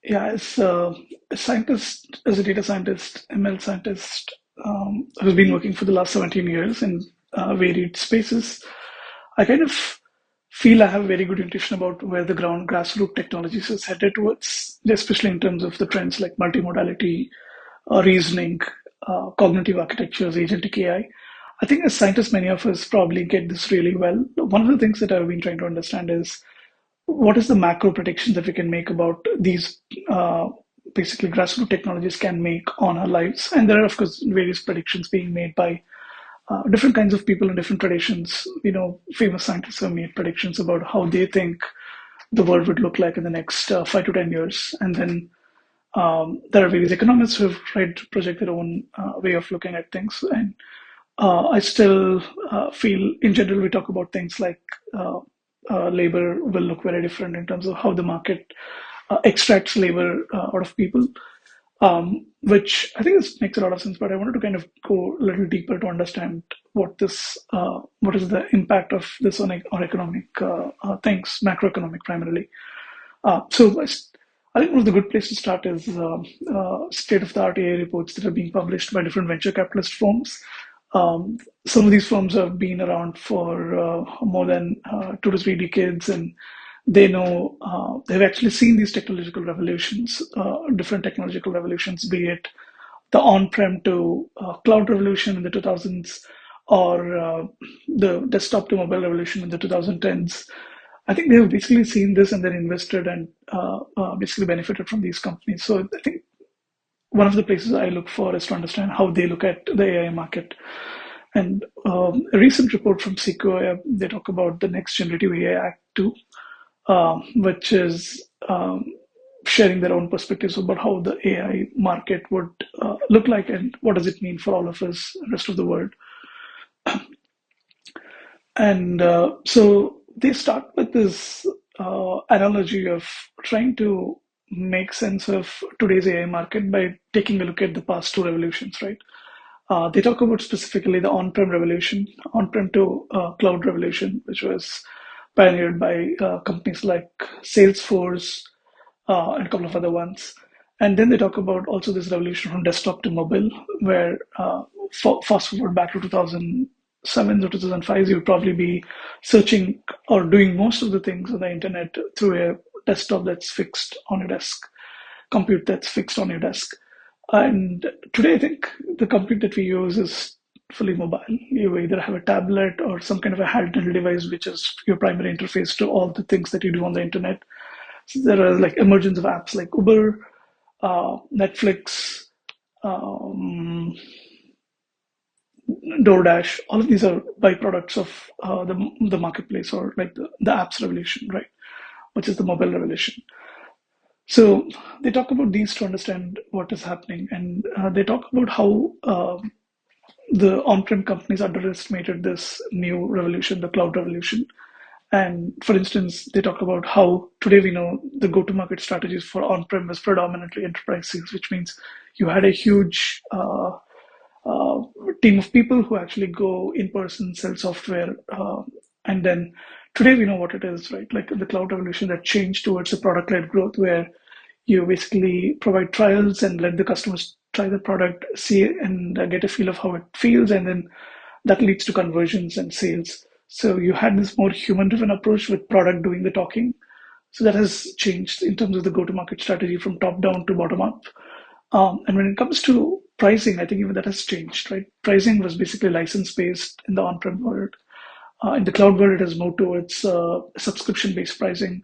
Yeah, as a scientist, as a data scientist, ML scientist, who's been working for the last 17 years in varied spaces, I kind of feel I have a very good intuition about where the ground grassroots technologies is headed towards, especially in terms of the trends like multimodality, reasoning, cognitive architectures, agentic AI. I think as scientists, many of us probably get this really well. One of the things that I've been trying to understand is what is the macro prediction that we can make about these basically grassroots technologies can make on our lives? And there are, of course, various predictions being made by different kinds of people in different traditions. Famous scientists have made predictions about how they think the world would look like in the next 5 to 10 years. And then there are various economists who have tried to project their own way of looking at things. And I still feel, in general, we talk about things like labor will look very different in terms of how the market extracts labor out of people, which I think makes a lot of sense. But I wanted to kind of go a little deeper to understand what is the impact of this on economic things, macroeconomic primarily. I think one of the good places to start is state-of-the-art AI reports that are being published by different venture capitalist firms. Some of these firms have been around for more than 2 to 3 decades, and they've actually seen these technological revolutions, different technological revolutions, be it the on-prem to cloud revolution in the 2000s or the desktop to mobile revolution in the 2010s. I think they've basically seen this and then invested and basically benefited from these companies. So I think one of the places I look for is to understand how they look at the AI market. And a recent report from Sequoia, they talk about the Next Generative AI Act too, which is sharing their own perspectives about how the AI market would look like and what does it mean for all of us, the rest of the world. And so they start with this analogy of trying to make sense of today's AI market by taking a look at the past two revolutions, right? They talk about specifically the on-prem revolution, on-prem to cloud revolution, which was pioneered by companies like Salesforce and a couple of other ones. And then they talk about also this revolution from desktop to mobile, where fast forward back to 2007 or 2005, you would probably be searching or doing most of the things on the internet through a desktop that's fixed on your desk, compute that's fixed on your desk. And today, I think the compute that we use is fully mobile. You either have a tablet or some kind of a handheld device, which is your primary interface to all the things that you do on the internet. So there are like emergence of apps like Uber, Netflix, um, DoorDash. All of these are byproducts of the marketplace or like the apps revolution, right? Which is the mobile revolution. So they talk about these to understand what is happening, and they talk about how the on-prem companies underestimated this new revolution, the cloud revolution. And for instance, they talk about how today we know the go-to-market strategies for on-prem was predominantly enterprise sales, which means you had a huge uh, team of people who actually go in person, sell software, and then today we know what it is, right? Like the cloud revolution that changed towards a product-led growth where you basically provide trials and let the customers try the product, see it, and get a feel of how it feels, and then that leads to conversions and sales. So you had this more human-driven approach with product doing the talking. So that has changed in terms of the go-to-market strategy from top down to bottom up. And when it comes to pricing, I think even that has changed, right? Pricing was basically license-based in the on-prem world. In the cloud world, it has moved towards subscription-based pricing.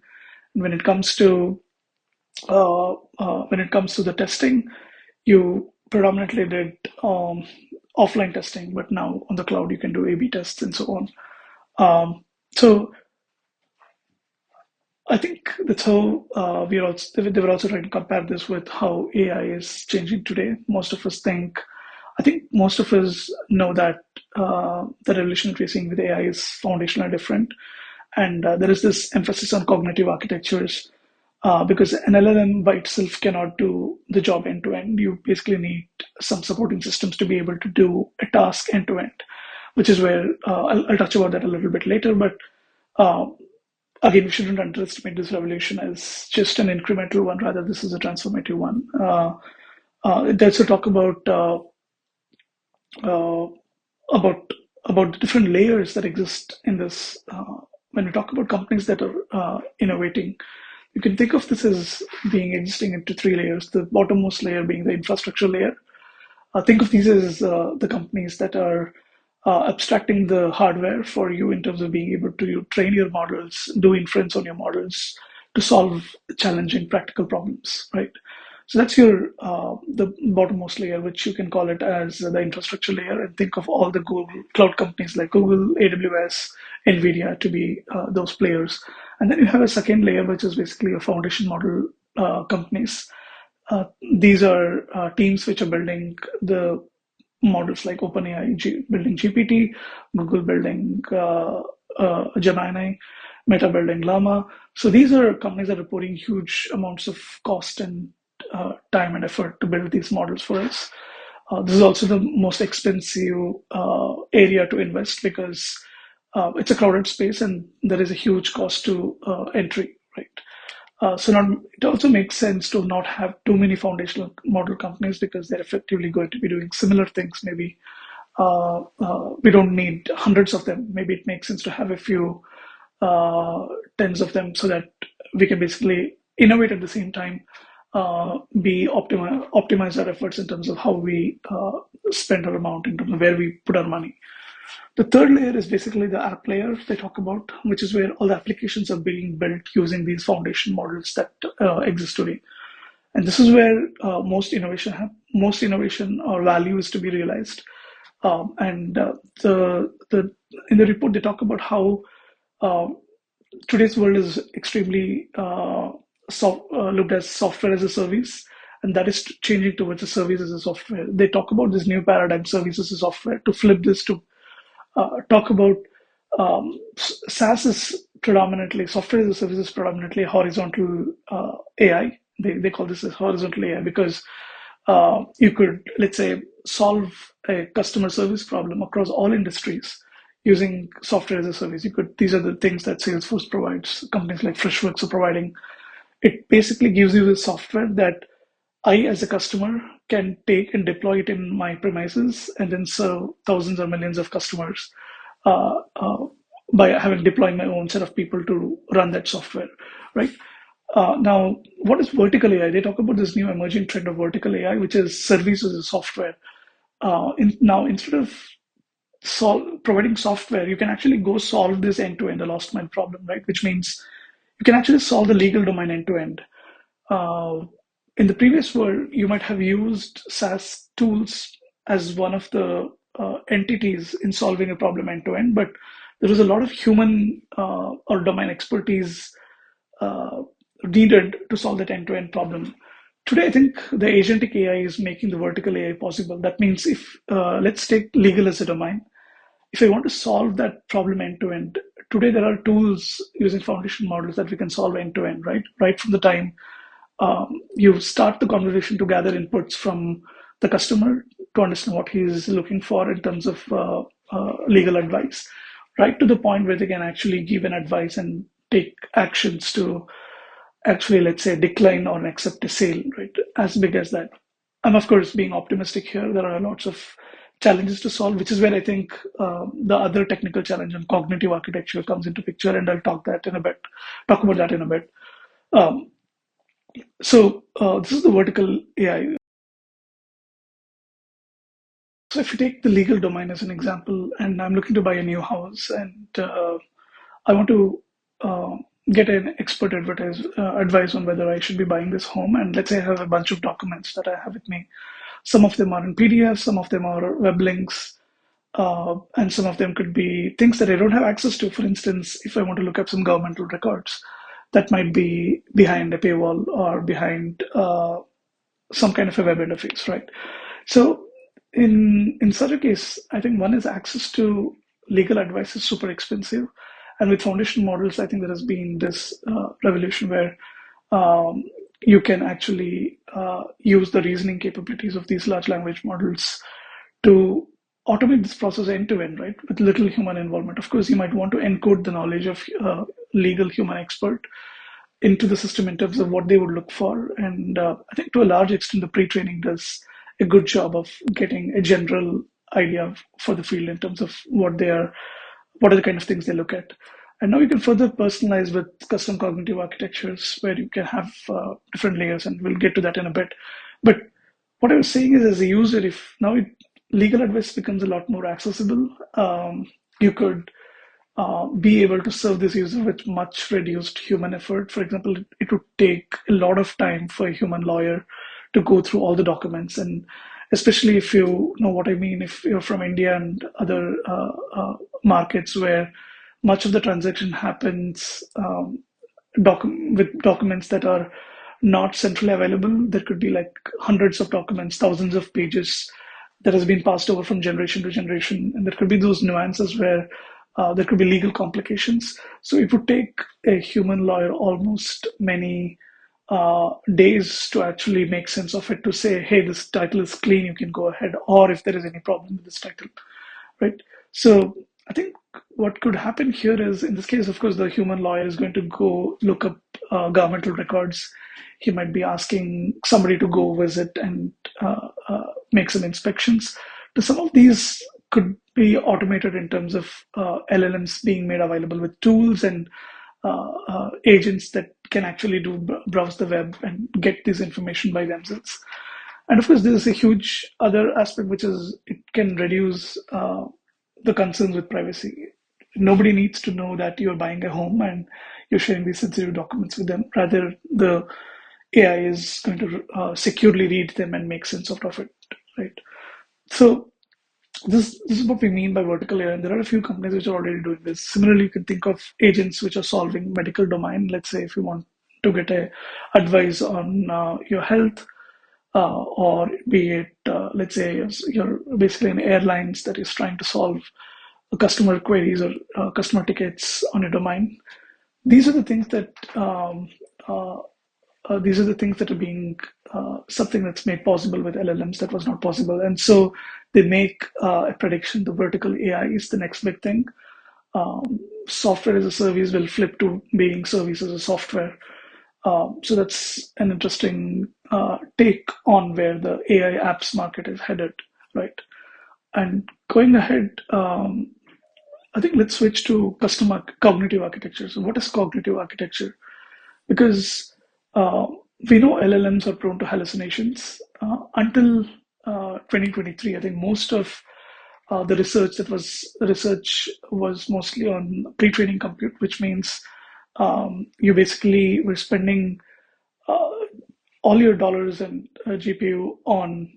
And when it comes to the testing, you predominantly did offline testing, but now on the cloud you can do A/B tests and so on. So I think that's how they were also trying to compare this with how AI is changing today. I think most of us know that the revolution that we're seeing with AI is foundational and different. And there is this emphasis on cognitive architectures because an LLM by itself cannot do the job end to end. You basically need some supporting systems to be able to do a task end to end, which is where I'll touch about that a little bit later. But uh, again, we shouldn't underestimate this revolution as just an incremental one. Rather, this is a transformative one. It also talk uh, about about the different layers that exist in this. When we talk about companies that are innovating, you can think of this as being existing into three layers. The bottommost layer being the infrastructure layer. Think of these as the companies that are abstracting the hardware for you in terms of being able to train your models, do inference on your models to solve challenging practical problems, right? So that's your the bottommost layer, which you can call it as the infrastructure layer, and think of all the Google cloud companies like Google, AWS, NVIDIA to be those players. And then you have a second layer, which is basically a foundation model companies. These are teams which are building the models like OpenAI building GPT, Google building Gemini, Meta building Llama. So these are companies that are putting huge amounts of cost and time and effort to build these models for us. This is also the most expensive area to invest because it's a crowded space and there is a huge cost to entry, right? So not, it also makes sense to not have too many foundational model companies because they're effectively going to be doing similar things. Maybe we don't need hundreds of them. Maybe it makes sense to have a few tens of them so that we can basically innovate at the same time, optimize our efforts in terms of how we spend our amount, in terms of where we put our money. The third layer is basically the app layer they talk about, which is where all the applications are being built using these foundation models that exist today. And this is where most innovation or value is to be realized. And the in the report they talk about how uh, today's world is extremely looked as software as a service, and that is changing towards a service as a software. They talk about this new paradigm, service as a software, to flip this to talk about SaaS is predominantly software as a service is predominantly horizontal AI. They call this as horizontal AI because you could, let's say, solve a customer service problem across all industries using software as a service. You could, these are the things that Salesforce provides. Companies like Freshworks are providing. It basically gives you the software that I, as a customer, can take and deploy it in my premises and then serve thousands or millions of customers uh, uh, by having deploying my own set of people to run that software, right? Now, what is vertical AI? They talk about this new emerging trend of vertical AI, which is service as a software. Now, instead of providing software, you can actually go solve this end to end, the last mile problem, right? Which means you can actually solve the legal domain end to end. In the previous world, you might have used SaaS tools as one of the entities in solving a problem end to end, but there was a lot of human or domain expertise uh, needed to solve that end to end problem. Today, I think the agentic AI is making the vertical AI possible. That means if let's take legal as a domain, if I want to solve that problem end to end, today there are tools using foundation models that we can solve end to end, right? Right from the time you start the conversation to gather inputs from the customer to understand what he's looking for in terms of legal advice, right to the point where they can actually give an advice and take actions to actually, let's say, decline or accept a sale, right? As big as that. I'm, of course, being optimistic here. There are lots of challenges to solve, which is where I think the other technical challenge on cognitive architecture comes into picture, and I'll talk about that in a bit. Um, so this is the vertical AI. So if you take the legal domain as an example, and I'm looking to buy a new house, and I want to get an expert advice on whether I should be buying this home. And let's say I have a bunch of documents that I have with me. Some of them are in PDF, some of them are web links, and some of them could be things that I don't have access to. For instance, if I want to look up some governmental records, that might be behind a paywall or behind some kind of a web interface, right? So in such a case, I think one is access to legal advice is super expensive, and with foundation models, I think there has been this revolution where you can actually use the reasoning capabilities of these large language models to automate this process end to end, right? With little human involvement. Of course, you might want to encode the knowledge of legal human expert into the system in terms of what they would look for. And I think to a large extent, the pre-training does a good job of getting a general idea for the field in terms of what are the kind of things they look at. And now you can further personalize with custom cognitive architectures where you can have different layers, and we'll get to that in a bit. But what I was saying is, as a user, if now legal advice becomes a lot more accessible, you could be able to serve this user with much reduced human effort. For example, it would take a lot of time for a human lawyer to go through all the documents, and especially if you know what I mean, if you're from India and other markets where much of the transaction happens with documents that are not centrally available. There could be like hundreds of documents, thousands of pages that has been passed over from generation to generation, and there could be those nuances where there could be legal complications. So it would take a human lawyer almost many days to actually make sense of it, to say, hey, this title is clean, you can go ahead, or if there is any problem with this title, right? So I think what could happen here is, in this case, of course, the human lawyer is going to go look up governmental records. He might be asking somebody to go visit and make some inspections. So some of these could be automated in terms of LLMs being made available with tools and agents that can actually browse the web and get this information by themselves. And of course, there is a huge other aspect, which is it can reduce the concerns with privacy. Nobody needs to know that you're buying a home and you're sharing these sensitive documents with them. Rather, the AI is going to securely read them and make sense out of it, right? So this is what we mean by vertical AI, and there are a few companies which are already doing this. Similarly, you can think of agents which are solving medical domain. Let's say if you want to get a advice on your health, or be it, let's say, you're basically an airlines that is trying to solve customer queries or customer tickets on a domain. These are the things that are being something that's made possible with LLMs that was not possible, and so they make a prediction. The vertical AI is the next big thing. Software as a service will flip to being service as a software. So that's an interesting take on where the AI apps market is headed, right? And going ahead, I think let's switch to cognitive architecture. So what is cognitive architecture? Because we know LLMs are prone to hallucinations. Until 2023, I think most of the research was mostly on pre-training compute, which means you basically were spending all your dollars and GPU on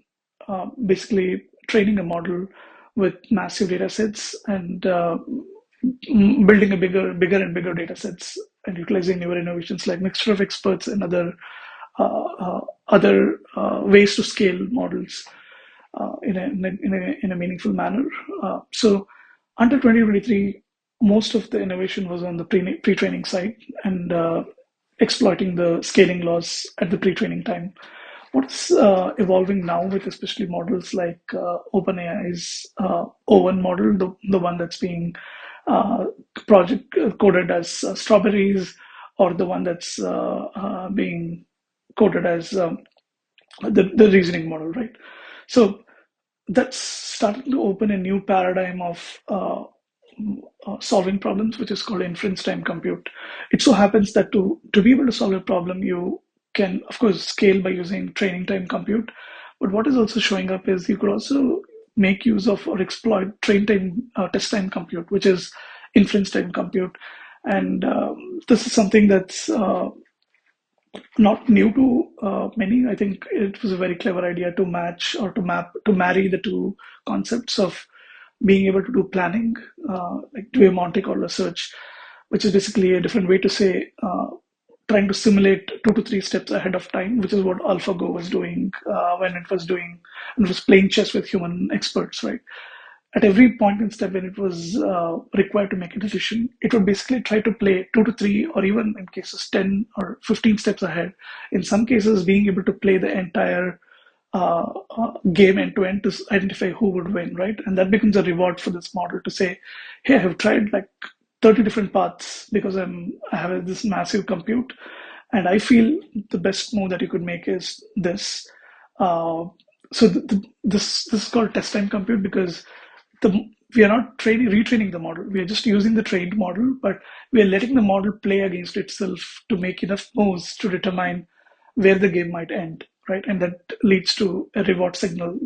basically training a model with massive data sets and building a bigger and bigger data sets and utilizing newer innovations like mixture of experts and other ways to scale models in a meaningful manner. So until 2023, most of the innovation was on the pre-training side and exploiting the scaling laws at the pre-training time. What's evolving now with especially models like OpenAI's O1 model, the one that's being project coded as strawberries, or the one that's being coded as the reasoning model, right? So that's starting to open a new paradigm of solving problems, which is called inference time compute. It so happens that to be able to solve a problem, you can, of course, scale by using training time compute. But what is also showing up is you could also make use of or exploit test time compute, which is inference time compute. And this is something that's not new to many. I think it was a very clever idea to match or to marry the two concepts of being able to do planning, like do a Monte Carlo search, which is basically a different way to say trying to simulate 2 to 3 steps ahead of time, which is what AlphaGo was doing when it was playing chess with human experts, right? At every point in step when it was required to make a decision, it would basically try to play 2 to 3, or even in cases 10 or 15 steps ahead. In some cases, being able to play the entire game end to end to identify who would win, right? And that becomes a reward for this model to say, hey, I have tried like 30 different paths because I have this massive compute, and I feel the best move that you could make is this. Uh, this is called test time compute because the we are not training retraining the model. We are just using the trained model, but we are letting the model play against itself to make enough moves to determine where the game might end, right? And that leads to a reward signal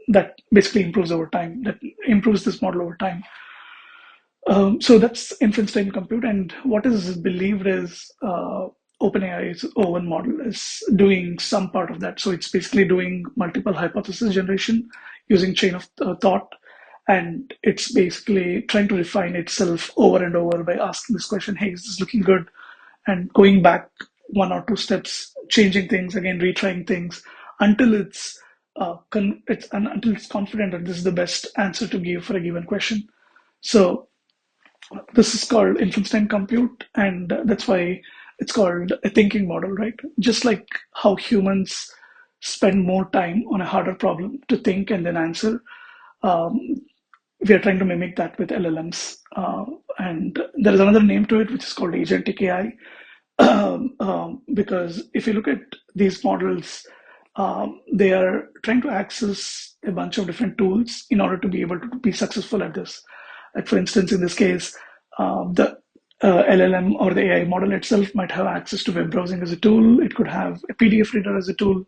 that basically improves over time, that improves this model over time. So that's inference time compute, and what is believed is OpenAI's O1 model is doing some part of that. So it's basically doing multiple hypothesis generation using chain of thought, and it's basically trying to refine itself over and over by asking this question: "Hey, is this looking good?" and going back one or two steps, changing things again, retrying things until until it's confident that this is the best answer to give for a given question. So this is called inference time compute, and that's why it's called a thinking model, right? Just like how humans spend more time on a harder problem to think and then answer, um, we are trying to mimic that with LLMs. And there is another name to it, which is called agentic AI. Because if you look at these models, they are trying to access a bunch of different tools in order to be able to be successful at this. Like for instance, in this case, the LLM or the AI model itself might have access to web browsing as a tool. It could have a PDF reader as a tool.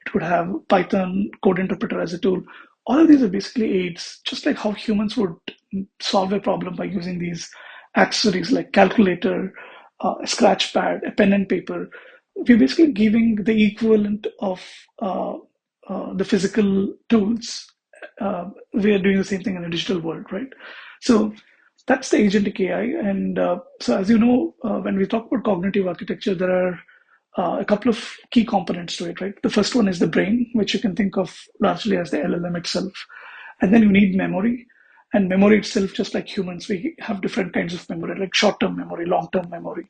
It could have Python code interpreter as a tool. All of these are basically aids, just like how humans would solve a problem by using these accessories like calculator, a scratch pad, a pen and paper. We're basically giving the equivalent of the physical tools. We are doing the same thing in a digital world, right? So that's the agentic AI. And so, as you know, when we talk about cognitive architecture, there are a couple of key components to it, right? The first one is the brain, which you can think of largely as the LLM itself. And then you need memory. And memory itself, just like humans, we have different kinds of memory, like short-term memory, long-term memory.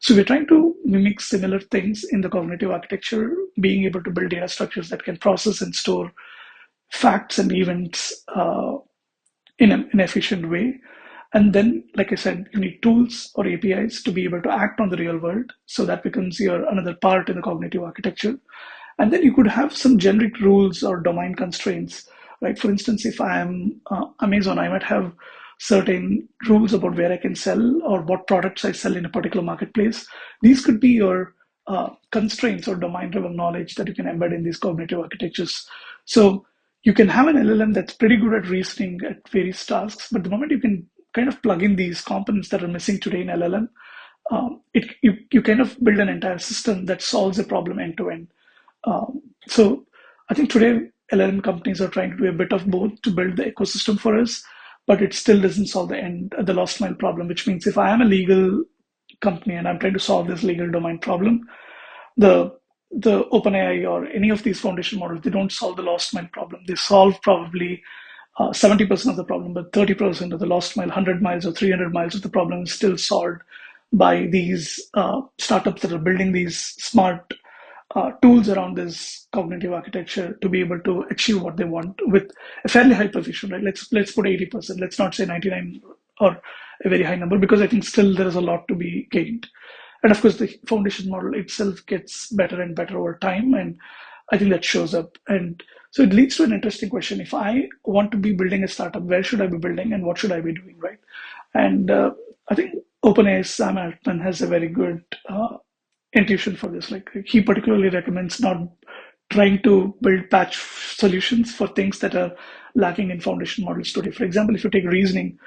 So we're trying to mimic similar things in the cognitive architecture, being able to build data structures that can process and store facts and events in an efficient way. And then, like I said, you need tools or APIs to be able to act on the real world. So that becomes your another part in the cognitive architecture. And then you could have some generic rules or domain constraints, right? For instance, if I am Amazon, I might have certain rules about where I can sell or what products I sell in a particular marketplace. These could be your constraints or domain-driven knowledge that you can embed in these cognitive architectures. So you can have an LLM that's pretty good at reasoning at various tasks, but the moment you can kind of plug in these components that are missing today in LLM, you kind of build an entire system that solves a problem end to end. So I think today LLM companies are trying to do a bit of both to build the ecosystem for us, but it still doesn't solve the last mile problem, which means if I am a legal company and I'm trying to solve this legal domain problem, the OpenAI or any of these foundation models, they don't solve the last mile problem. They solve probably 70% of the problem, but 30% of the last mile, 100 miles or 300 miles of the problem is still solved by these startups that are building these smart tools around this cognitive architecture to be able to achieve what they want with a fairly high precision, right? Let's put 80%. Let's not say 99 or a very high number because I think still there is a lot to be gained. And of course, the foundation model itself gets better and better over time, and I think that shows up. And so it leads to an interesting question: if I want to be building a startup, where should I be building, and what should I be doing, right? And I think OpenAI's Sam Altman has a very good intuition for this. Like he particularly recommends not trying to build patch solutions for things that are lacking in foundation models today. For example, if you take reasoning,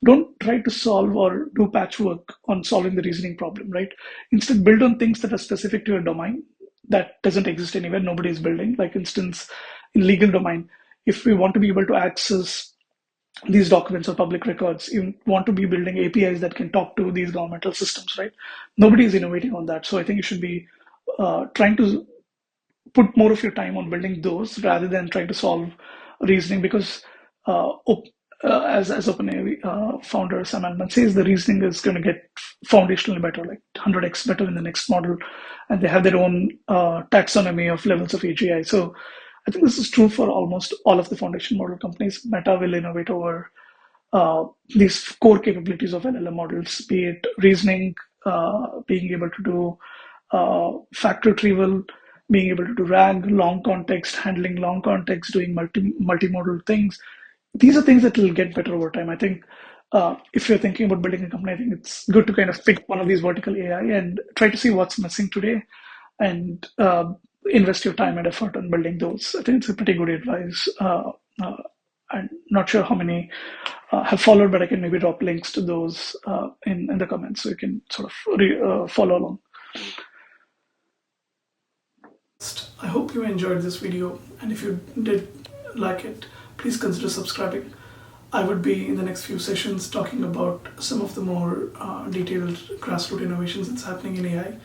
don't try to solve or do patchwork on solving the reasoning problem, right? Instead, build on things that are specific to your domain that doesn't exist anywhere. Nobody is building. Like, instance, in legal domain, if we want to be able to access these documents or public records, you want to be building APIs that can talk to these governmental systems, right? Nobody is innovating on that. So I think you should be trying to put more of your time on building those rather than trying to solve reasoning because as OpenAI founder Sam Altman says, the reasoning is going to get foundationally better, like 100x better in the next model, and they have their own taxonomy of levels of AGI. So I think this is true for almost all of the foundation model companies. Meta will innovate over these core capabilities of LLM models, be it reasoning, being able to do fact retrieval, being able to do RAG, long context, handling long context, doing multimodal things. These are things that will get better over time. I think if you're thinking about building a company, I think it's good to kind of pick one of these vertical AI and try to see what's missing today and invest your time and effort on building those. I think it's a pretty good advice. I'm not sure how many have followed, but I can maybe drop links to those in the comments so you can sort of follow along. I hope you enjoyed this video, and if you did like it, please consider subscribing. I would be in the next few sessions talking about some of the more detailed grassroots innovations that's happening in AI.